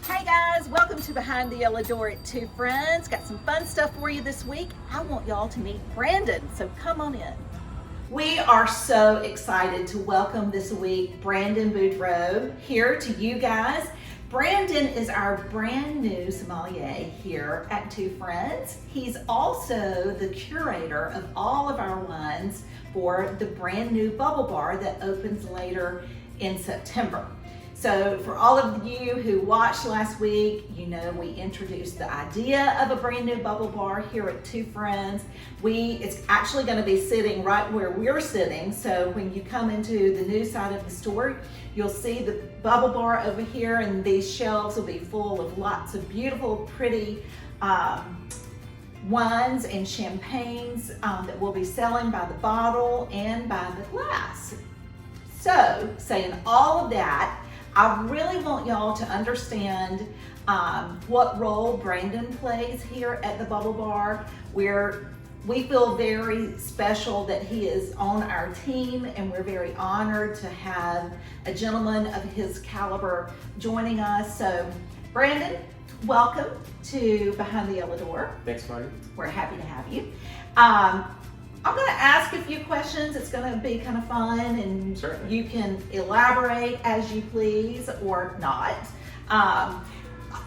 Hey guys, welcome to Behind the Yellow Door at Two Friends. Got some fun stuff for you this week. I want y'all to meet Brandon, so come on in. We are so excited to welcome this week Brandon Boudreau here to you guys. Brandon is our brand new sommelier here at Two Friends. He's also the curator of all of our wines for the brand new Bubble Bar that opens later in September. So for all of you who watched last week, you know we introduced the idea of a brand new Bubble Bar here at Two Friends. It's actually going to be sitting right where we're sitting. So when you come into the new side of the store, you'll see the Bubble Bar over here, and these shelves will be full of lots of beautiful, pretty wines and champagnes that we'll be selling by the bottle and by the glass. So saying all of that, I really want y'all to understand what role Brandon plays here at the Bubble Bar. We feel very special that he is on our team, and we're very honored to have a gentleman of his caliber joining us. So Brandon, welcome to Behind the Yellow Door. Thanks, Marty. We're happy to have you. I'm going to ask a few questions. It's going to be kind of fun, and Certainly. You can elaborate as you please or not.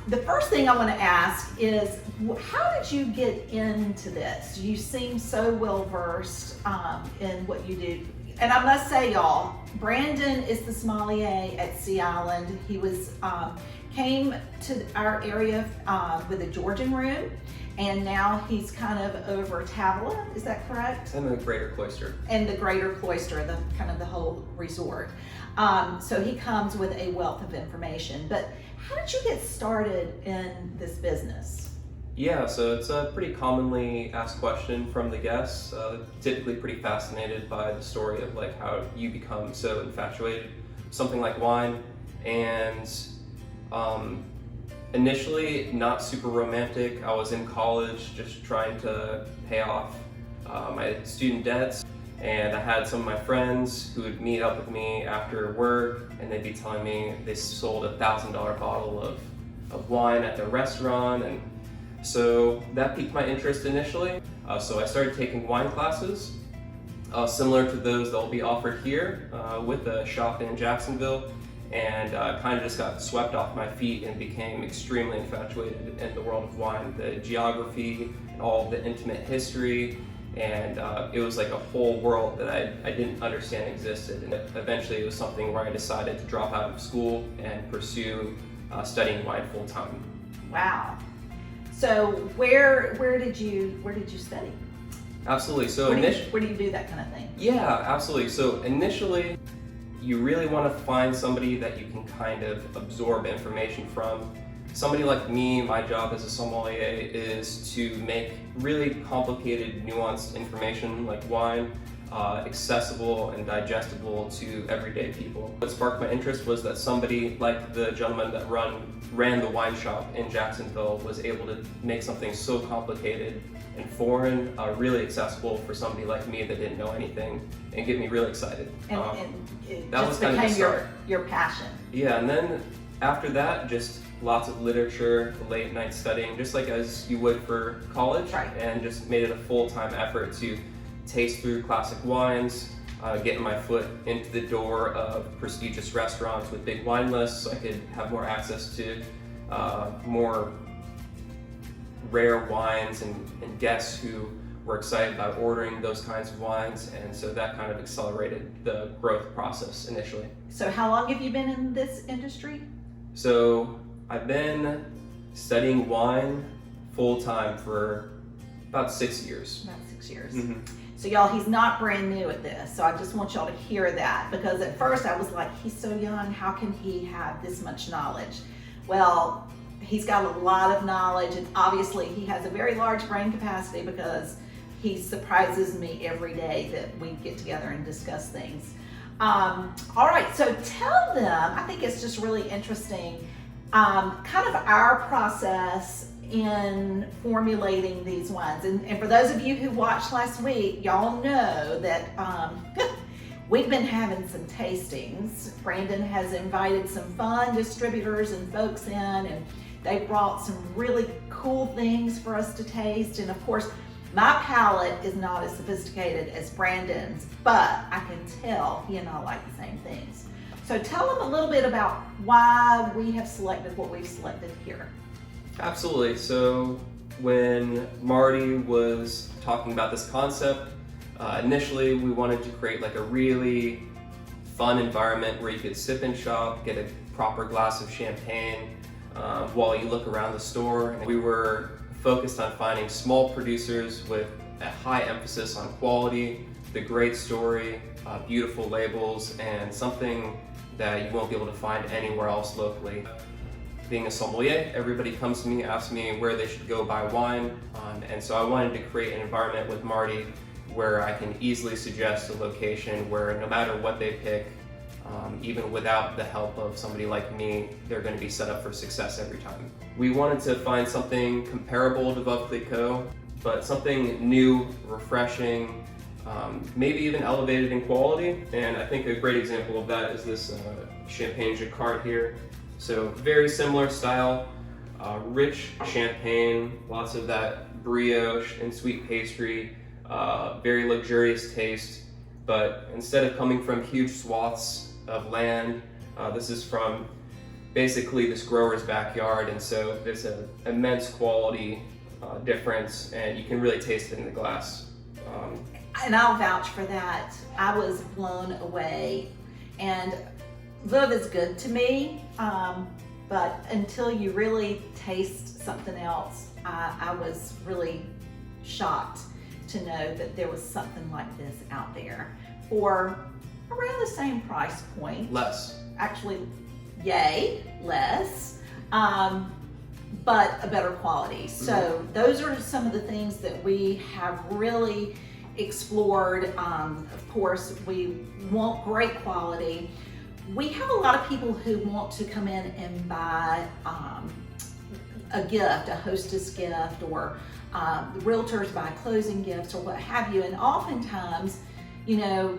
The first thing I want to ask is, how did you get into this? You seem so well versed in what you do. And I must say, y'all, Brandon is the sommelier at Sea Island. He came to our area with a Georgian room, and now he's kind of over Tavola, is that correct? And the Greater Cloister. And the Greater Cloister, the whole resort. So he comes with a wealth of information. But how did you get started in this business? Yeah, so it's a pretty commonly asked question from the guests. Typically pretty fascinated by the story of like how you become so infatuated with something like wine. And initially not super romantic. I was in college just trying to pay off my student debts. And I had some of my friends who would meet up with me after work, and they'd be telling me they sold a $1,000 bottle of wine at their restaurant. And so that piqued my interest initially. So I started taking wine classes, similar to those that will be offered here with a shop in Jacksonville, and kind of just got swept off my feet and became extremely infatuated in the world of wine, the geography, and all the intimate history. And it was like a whole world that I didn't understand existed. And eventually it was something where I decided to drop out of school and pursue studying wine full time. Wow. So where did you study? Absolutely. So where do you do that kind of thing? Yeah, absolutely. So initially, you really want to find somebody that you can kind of absorb information from. Somebody like me, my job as a sommelier is to make really complicated, nuanced information like wine accessible and digestible to everyday people. What sparked my interest was that somebody like the gentleman that ran the wine shop in Jacksonville was able to make something so complicated and foreign, really accessible for somebody like me that didn't know anything, and get me really excited. And it that just was kind became of your passion. Yeah, and then after that, just lots of literature, late night studying, just like as you would for college, Right. And just made it a full-time effort to taste through classic wines, getting my foot into the door of prestigious restaurants with big wine lists so I could have more access to more rare wines and guests who were excited about ordering those kinds of wines. And so that kind of accelerated the growth process initially. So how long have you been in this industry? So I've been studying wine full-time for about 6 years. About 6 years. Mm-hmm. So y'all, he's not brand new at this. So I just want y'all to hear that, because at first I was like, he's so young, how can he have this much knowledge? Well, he's got a lot of knowledge, and obviously he has a very large brain capacity because he surprises me every day that we get together and discuss things. All right, so tell them, I think it's just really interesting, kind of our process in formulating these wines. And for those of you who watched last week, y'all know that We've been having some tastings. Brandon has invited some fun distributors and folks in, and they brought some really cool things for us to taste. And of course, my palate is not as sophisticated as Brandon's, but I can tell he and I like the same things. So tell them a little bit about why we have selected what we've selected here. Absolutely. So when Marty was talking about this concept, initially we wanted to create like a really fun environment where you could sip and shop, get a proper glass of champagne while you look around the store. And we were focused on finding small producers with a high emphasis on quality, the great story, beautiful labels, and something that you won't be able to find anywhere else locally. Being a sommelier, everybody comes to me, asks me where they should go buy wine, and so I wanted to create an environment with Marty where I can easily suggest a location where no matter what they pick, even without the help of somebody like me, they're going to be set up for success every time. We wanted to find something comparable to Veuve Clicquot, but something new, refreshing, maybe even elevated in quality. And I think a great example of that is this Champagne Jacquard here. So very similar style, rich champagne, lots of that brioche and sweet pastry, very luxurious taste. But instead of coming from huge swaths of land, this is from basically this grower's backyard, and so there's an immense quality difference, and you can really taste it in the glass. And I'll vouch for that. I was blown away, and Veuve is good to me, but until you really taste something else, I was really shocked to know that there was something like this out there for around the same price point. Less. Actually, yay, less, but a better quality. So those are some of the things that we have really explored. Of course, we want great quality. We have a lot of people who want to come in and buy a gift, a hostess gift, or realtors buy closing gifts or what have you. And oftentimes, you know,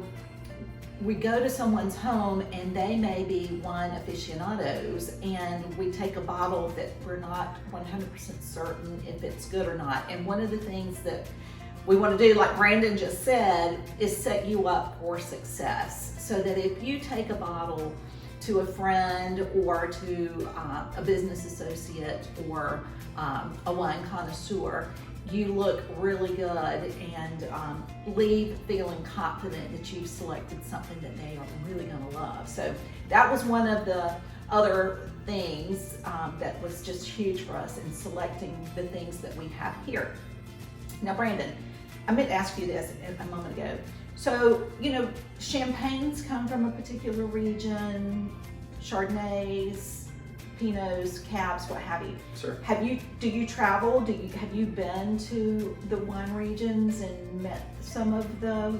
we go to someone's home and they may be wine aficionados, and we take a bottle that we're not 100% certain if it's good or not. And one of the things that we want to do, like Brandon just said, is set you up for success. So that if you take a bottle to a friend or to a business associate or a wine connoisseur, you look really good and leave feeling confident that you've selected something that they are really going to love. So that was one of the other things that was just huge for us in selecting the things that we have here. Now, Brandon, I meant to ask you this a moment ago. So, you know, champagnes come from a particular region, Chardonnays, Pinots, Cabs, what have you. Sure. Do you travel? Have you been to the wine regions and met some of the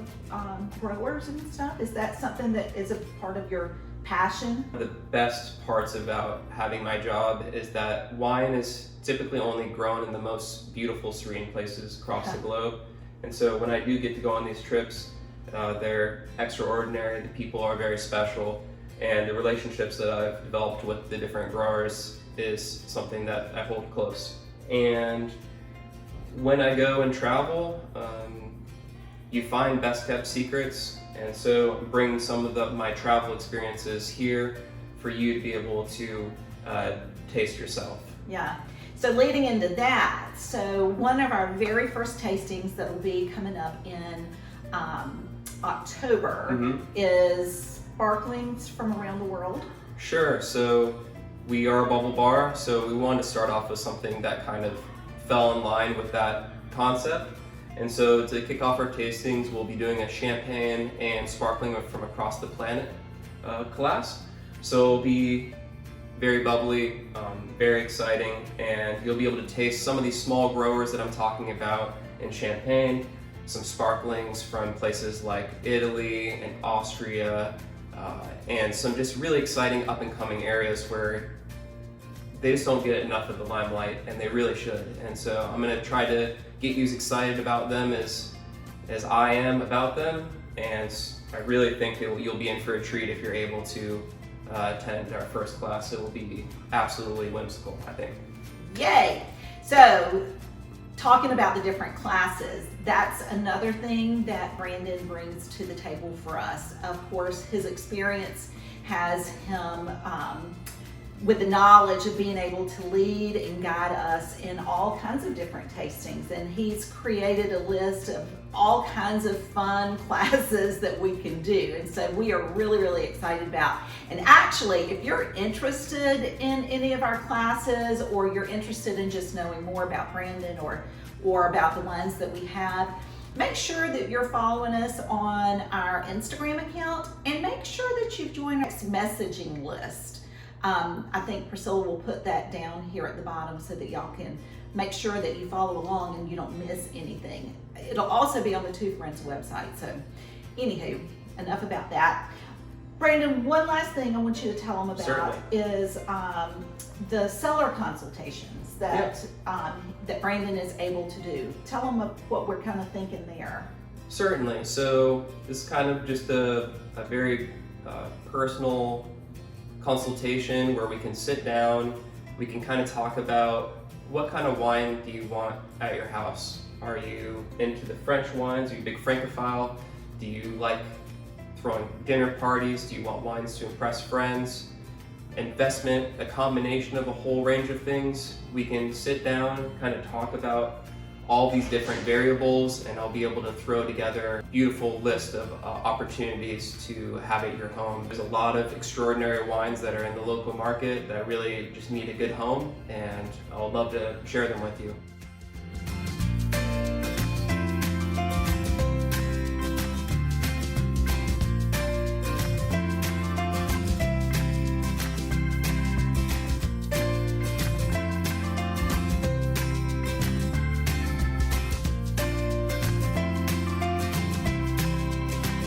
growers and stuff? Is that something that is a part of your passion? The best parts about having my job is that wine is typically only grown in the most beautiful, serene places across the globe. And so when I do get to go on these trips, they're extraordinary, the people are very special, and the relationships that I've developed with the different growers is something that I hold close. And when I go and travel, you find best kept secrets, and so bring some of my travel experiences here for you to be able to taste yourself. Yeah. So leading into that, so one of our very first tastings that will be coming up in October is sparklings from around the world. Sure. So we are a bubble bar, so we wanted to start off with something that kind of fell in line with that concept. And so to kick off our tastings, we'll be doing a champagne and sparkling from across the planet class. So it'll be very bubbly, very exciting, and you'll be able to taste some of these small growers that I'm talking about in Champagne, some sparklings from places like Italy and Austria, and some just really exciting up-and-coming areas where they just don't get enough of the limelight, and they really should. And so I'm going to try to get you as excited about them as I am about them, and I really think you'll be in for a treat if you're able to attend our first class. It will be absolutely whimsical, I think. Yay! So, talking about the different classes, that's another thing that Brandon brings to the table for us. Of course, his experience has him with the knowledge of being able to lead and guide us in all kinds of different tastings. And he's created a list of all kinds of fun classes that we can do. And so we are really, really excited about. And actually, if you're interested in any of our classes, or you're interested in just knowing more about Brandon or about the ones that we have, make sure that you're following us on our Instagram account, and make sure that you've joined our messaging list. I think Priscilla will put that down here at the bottom so that y'all can make sure that you follow along and you don't miss anything. It'll also be on the Two Friends website. So anywho, enough about that. Brandon, one last thing I want you to tell them about Certainly. is the seller consultations that that Brandon is able to do. Tell them what we're kind of thinking there. Certainly. So this is kind of just a very personal consultation where we can sit down, we can kind of talk about what kind of wine do you want at your house. Are you into the French wines? Are you a big Francophile? Do you like throwing dinner parties? Do you want wines to impress friends? Investment, a combination of a whole range of things. We can sit down, kind of talk about all these different variables, and I'll be able to throw together a beautiful list of opportunities to have at your home. There's a lot of extraordinary wines that are in the local market that really just need a good home, and I'll love to share them with you.